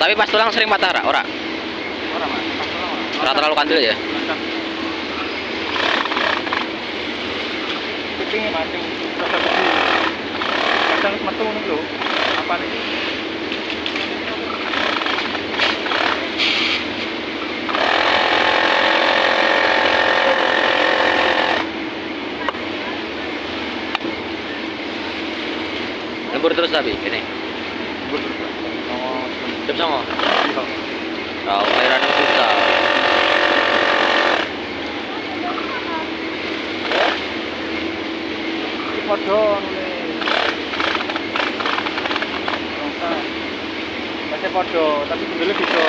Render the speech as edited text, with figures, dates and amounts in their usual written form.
Tapi pas tulang sering patah ora? Ora, Mas. Pas tulang ora. Ora terlalu kandel ya? Kupingnya mati. Rasa gede. Kadang metu ngono lho. Apa nih? Lembur terus tapi ini. Lembur terus. Jam songo. Iya. Tahu airan susah. Iki padha ngene. Masih padha, tapi jendela bisa